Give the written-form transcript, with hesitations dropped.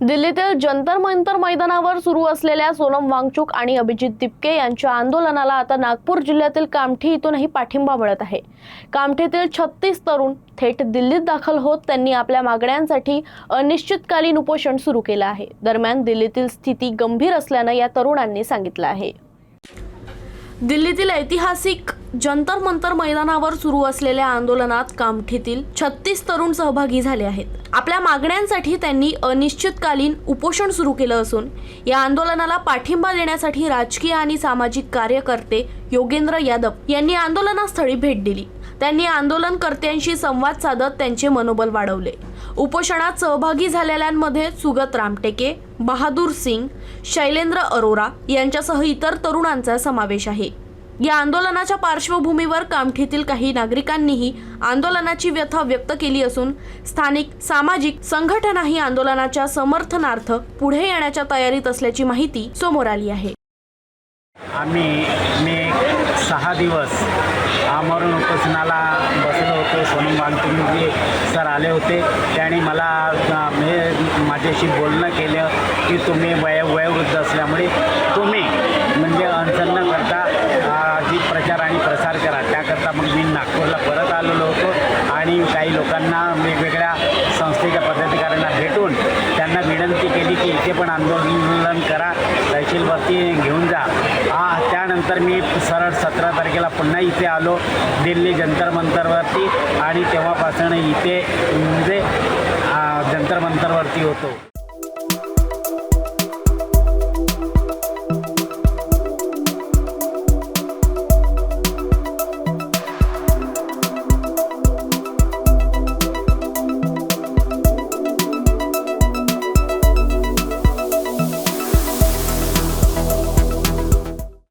दिल्लीतील जंतर मंतर मैदानावर सुरू असलेल्या सोनम वांगचुक आणि अभिजित तिपके यांच्या आंदोलनाला आता नागपूर जिल्ह्यातील कामठी इथूनही पाठिंबा मिळत आहे। कामठीतील 36 तरुण थेट दिल्लीत दाखल होत त्यांनी आपल्या मागण्यांसाठी अनिश्चितकालीन उपोषण सुरू केलं आहे। दरम्यान दिल्लीतील स्थिती गंभीर असल्यानं या तरुणांनी सांगितलं आहे। दिल्लीतील ऐतिहासिक जंतर मंतर मैदानावर सुरू असलेल्या आंदोलनात कामठीतील 36 तरुण सहभागी झाले आहेत। आपल्या मागण्यांसाठी त्यांनी अनिश्चितकालीन उपोषण सुरू केलं असून या आंदोलनाला पाठिंबा देण्यासाठी राजकीय आणि सामाजिक कार्यकर्ते योगेंद्र यादव यांनी आंदोलनास्थळी भेट दिली। त्यांनी आंदोलनकर्त्यांशी संवाद साधत त्यांचे मनोबल वाढवले। उपोषणात सहभागी झालेल्यांमध्ये सुगत रामटेके, बहादूर सिंग, शैलेंद्र अरोरा यांच्यासह इतर तरुणांचा समावेश आहे। या आंदोलनाच्या पार्श्वभूमीवर कामठीतील काही नागरिकांनीही आंदोलनाची व्यथा व्यक्त केली असून स्थानिक सामाजिक संघटनाही आंदोलनाच्या समर्थनार्थ पुढे येण्याच्या तयारीत असल्याची माहिती समोर आली आहे। मी 6 दिवस आमरण उपोषणाला बसलो होतो। सोनम वांगचुक सर आले होते, त्यांनी मला माझ्याशी बोलणं केलं की तुम्ही वयोवृद्ध असल्यामुळे तुम्ही म्हणजे अनशन न करता प्रचार आणि प्रसार करा। त्याकरता मग मी नागपूरला परत आलेलो होतो आणि काही लोकांना वेगवेगळ्या संस्थेच्या पदाधिकाऱ्यांना भेटून त्यांना विनंती केली की इथे पण आंदोलन करा, तहसीलवरती घेऊन जा। त्यानंतर मी सरळ 17 तारखेला पुन्हा इथे आलो दिल्ली जंतर मंतरवरती आणि तेव्हापासून इथे म्हणजे जंतर मंतरवरती होतो।